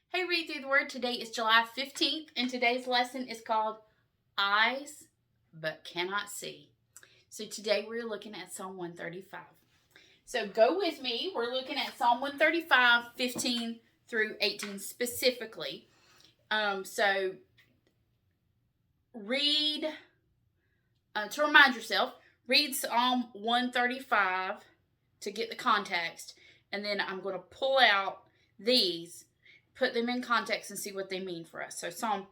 Hey, Read Through the Word. Today is July 15th, and today's lesson is called Eyes But Cannot See. So today we're looking at Psalm 135. So go with me. We're looking at Psalm 135, 15 through 18 specifically. So read, to remind yourself, read Psalm 135 to get the context, and then I'm going to pull out these, put them in context, and see what they mean for us. So Psalm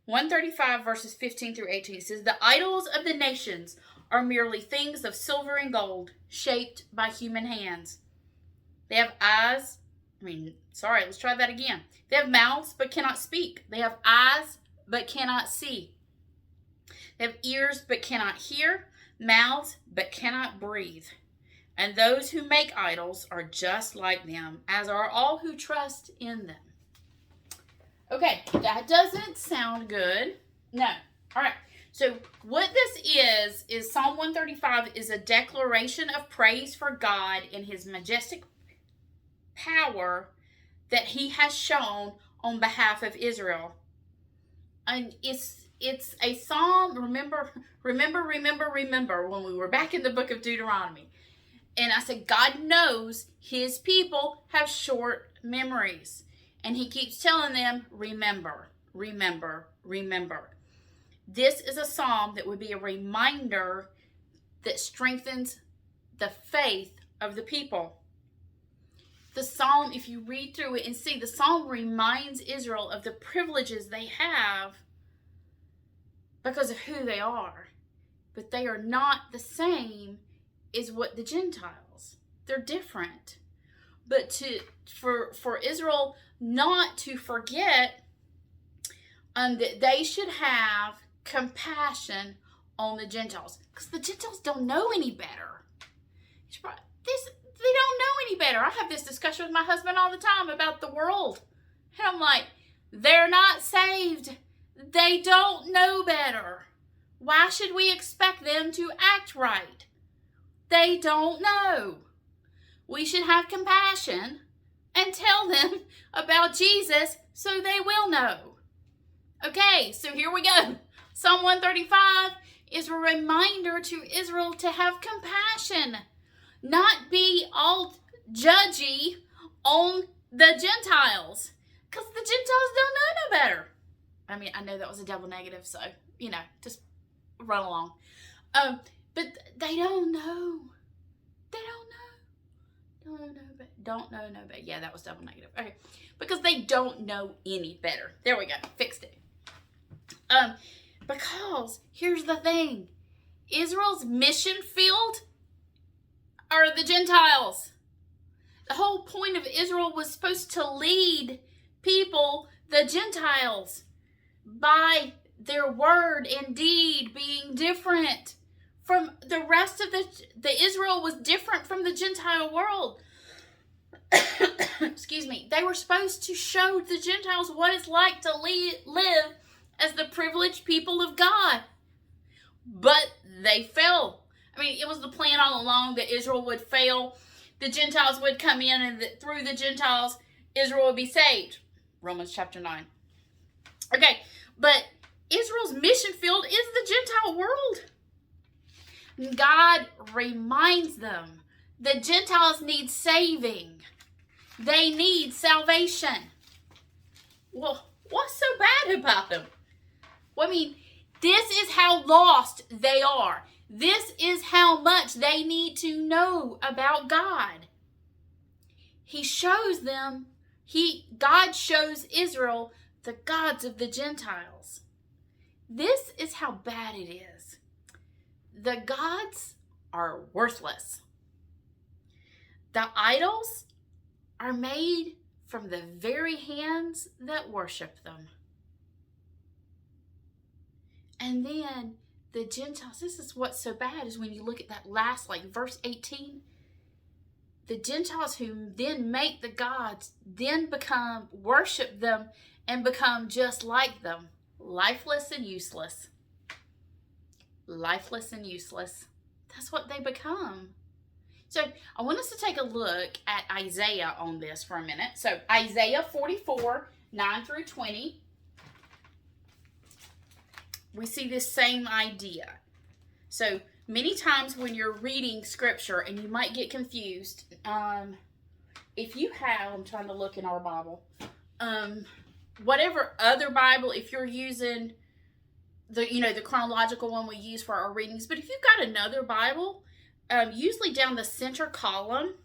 135 verses 15 through 18 says, "The idols of the nations are merely things of silver and gold, shaped by human hands. They have let's try that again. They have mouths but cannot speak. They have eyes but cannot see. They have ears but cannot hear, mouths but cannot breathe. And those who make idols are just like them, as are all who trust in them." Okay, that doesn't sound good. No. All right. So what this is Psalm 135 is a declaration of praise for God in his majestic power that he has shown on behalf of Israel. And it's a psalm, remember when we were back in the book of Deuteronomy. And I said, God knows his people have short memories. And he keeps telling them, remember, remember, remember. This is a psalm that would be a reminder that strengthens the faith of the people. The psalm, if you read through it and see, the psalm reminds Israel of the privileges they have because of who they are. But they are not the same as what the Gentiles. They're different. But for Israel not to forget that they should have compassion on the Gentiles, because the Gentiles don't know any better. They don't know any better. I have this discussion with my husband all the time about the world, and I'm like, they're not saved. They don't know better. Why should we expect them to act right? They don't know. We should have compassion and tell them about Jesus so they will know. Okay, so here we go. Psalm 135 is a reminder to Israel to have compassion, not be all judgy on the Gentiles, because the Gentiles don't know no better. I mean, I know that was a double negative, so, just run along. But they don't know. They don't know. Don't know no better. Yeah, that was double negative. Okay. Because they don't know any better. There we go. Fixed it. Because here's the thing. Israel's mission field are the Gentiles. The whole point of Israel was supposed to lead people, the Gentiles, by their word and deed being different from the rest of the Israel was different from the Gentile world. Excuse me. They were supposed to show the Gentiles what it's like to live as the privileged people of God. But they fell. I mean, it was the plan all along that Israel would fail. The Gentiles would come in, and through the Gentiles, Israel would be saved. Romans chapter 9. Okay, but Israel's mission field is the Gentile world. God reminds them the Gentiles need saving. They need salvation. Well, what's so bad about them? Well, I mean, this is how lost they are. This is how much they need to know about God. God shows Israel the gods of the Gentiles. This is how bad it is. The gods are worthless. The idols are made from the very hands that worship them. And then the Gentiles, this is what's so bad, is when you look at that last, verse 18, the Gentiles who then make the gods, then worship them and become just like them, lifeless and useless. Lifeless and useless. That's what they become. So I want us to take a look at Isaiah on this for a minute. So Isaiah 44, 9 through 20. We see this same idea. So many times when you're reading scripture and you might get confused, if you have, I'm trying to look in our Bible, whatever other Bible, if you're using the chronological one we use for our readings, but if you've got another Bible, usually down the center column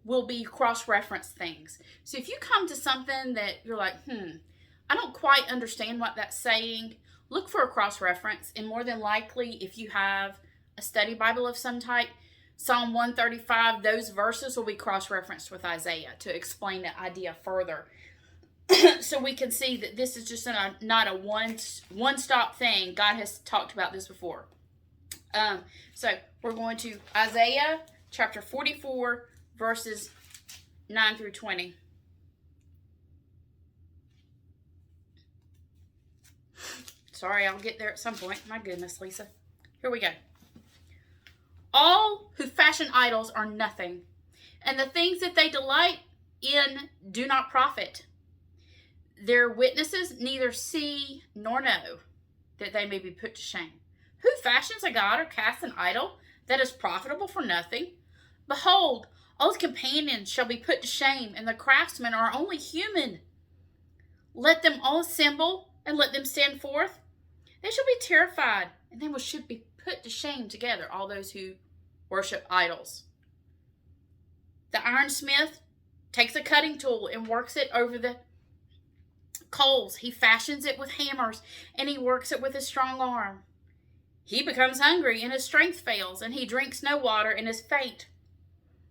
will be cross-reference things. So if you come to something that you're like, I don't quite understand what that's saying, look for a cross-reference, and more than likely, if you have a study Bible of some type, Psalm 135, those verses will be cross-referenced with Isaiah to explain the idea further. So we can see that this is just not a one-stop thing. God has talked about this before. So we're going to Isaiah chapter 44, verses 9 through 20. Sorry, I'll get there at some point. My goodness, Lisa. Here we go. All who fashion idols are nothing, and the things that they delight in do not profit. Their witnesses neither see nor know, that they may be put to shame. Who fashions a god or casts an idol that is profitable for nothing? Behold, all his companions shall be put to shame, and the craftsmen are only human. Let them all assemble, and let them stand forth. They shall be terrified, and they should be put to shame together, all those who worship idols. The ironsmith takes a cutting tool and works it over the coals. He fashions it with hammers, and he works it with his strong arm. He becomes hungry, and his strength fails, and he drinks no water, and is faint.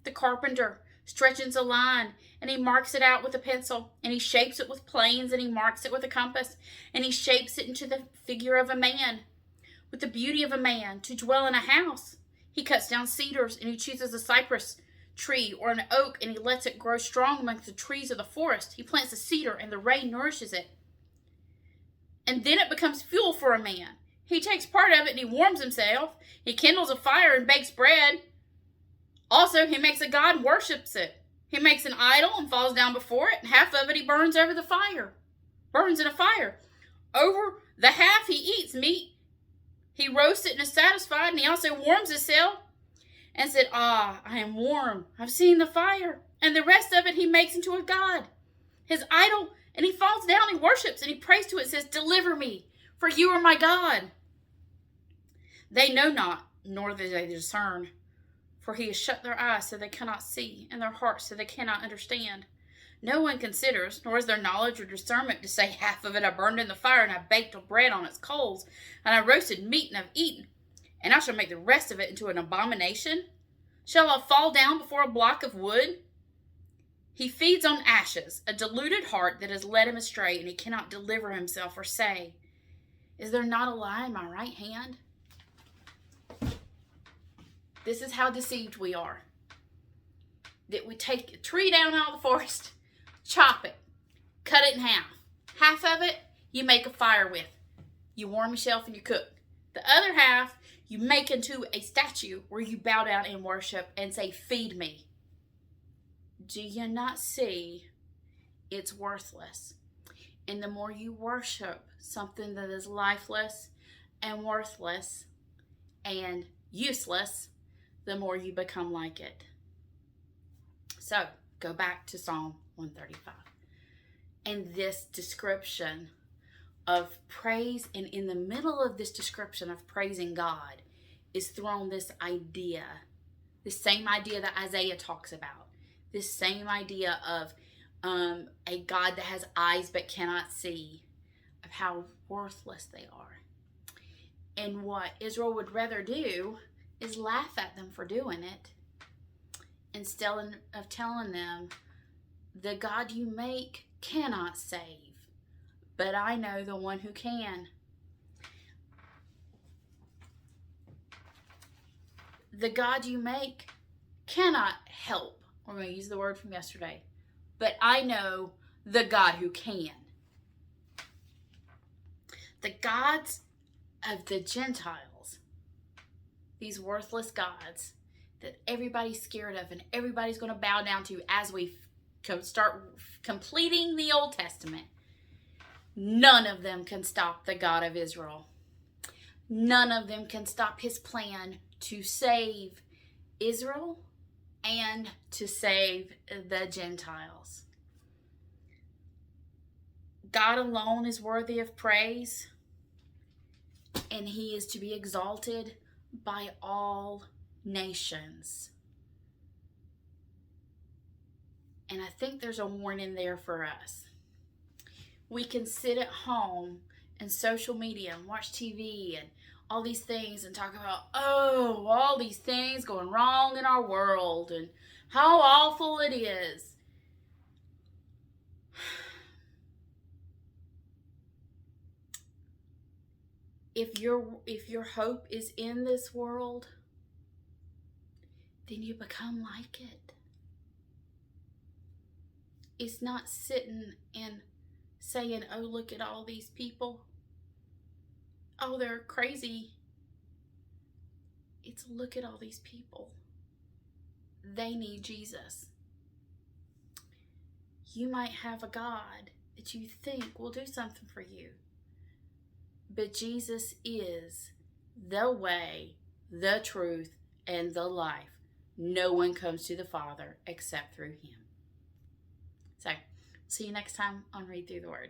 The carpenter stretches a line, and he marks it out with a pencil, and he shapes it with planes, and he marks it with a compass, and he shapes it into the figure of a man, with the beauty of a man, to dwell in a house. He cuts down cedars, and he chooses a cypress tree or an oak, and he lets it grow strong amongst the trees of the forest. He plants a cedar, and the rain nourishes it. And then it becomes fuel for a man. He takes part of it, and he warms himself. He kindles a fire and bakes bread. Also, he makes a god and worships it. He makes an idol and falls down before it, and half of it he burns over the fire. Burns in a fire. Over the half he eats meat. He roasts it and is satisfied, and he also warms himself and said, I am warm. I've seen the fire. And the rest of it he makes into a god, his idol, and he falls down and worships, and he prays to it and says, deliver me, for you are my God. They know not, nor do they discern. For he has shut their eyes so they cannot see, and their hearts so they cannot understand. No one considers, nor is there knowledge or discernment to say, half of it I burned in the fire, and I baked bread on its coals, and I roasted meat, and I've eaten, and I shall make the rest of it into an abomination. Shall I fall down before a block of wood? He feeds on ashes, a deluded heart that has led him astray, and he cannot deliver himself or say, is there not a lie in my right hand? This is how deceived we are. That we take a tree down out of the forest, chop it, cut it in half. Half of it you make a fire with. You warm yourself and you cook. The other half you make into a statue where you bow down and worship and say, feed me. Do you not see it's worthless? And the more you worship something that is lifeless and worthless and useless, the more you become like it. So, go back to Psalm 135. And this description of praise, and in the middle of this description of praising God, is thrown this idea, this same idea that Isaiah talks about, this same idea of a God that has eyes but cannot see, of how worthless they are. And what Israel would rather do is laugh at them for doing it, instead of telling them, the God you make cannot save, but I know the one who can. The God you make cannot help. We're going to use the word from yesterday. But I know the God who can. The gods of the Gentiles, these worthless gods that everybody's scared of and everybody's going to bow down to as we start completing the Old Testament, none of them can stop the God of Israel. None of them can stop his plan to save Israel and to save the Gentiles. God alone is worthy of praise, and he is to be exalted by all nations. And I think there's a warning there for us. We can sit at home and social media and watch TV and all these things and talk about, oh, all these things going wrong in our world and how awful it is. If your hope is in this world, then you become like it. It's not sitting and saying, oh, look at all these people. Oh, they're crazy. It's look at all these people. They need Jesus. You might have a God that you think will do something for you. But Jesus is the way, the truth, and the life. No one comes to the Father except through him. So, see you next time on Read Through the Word.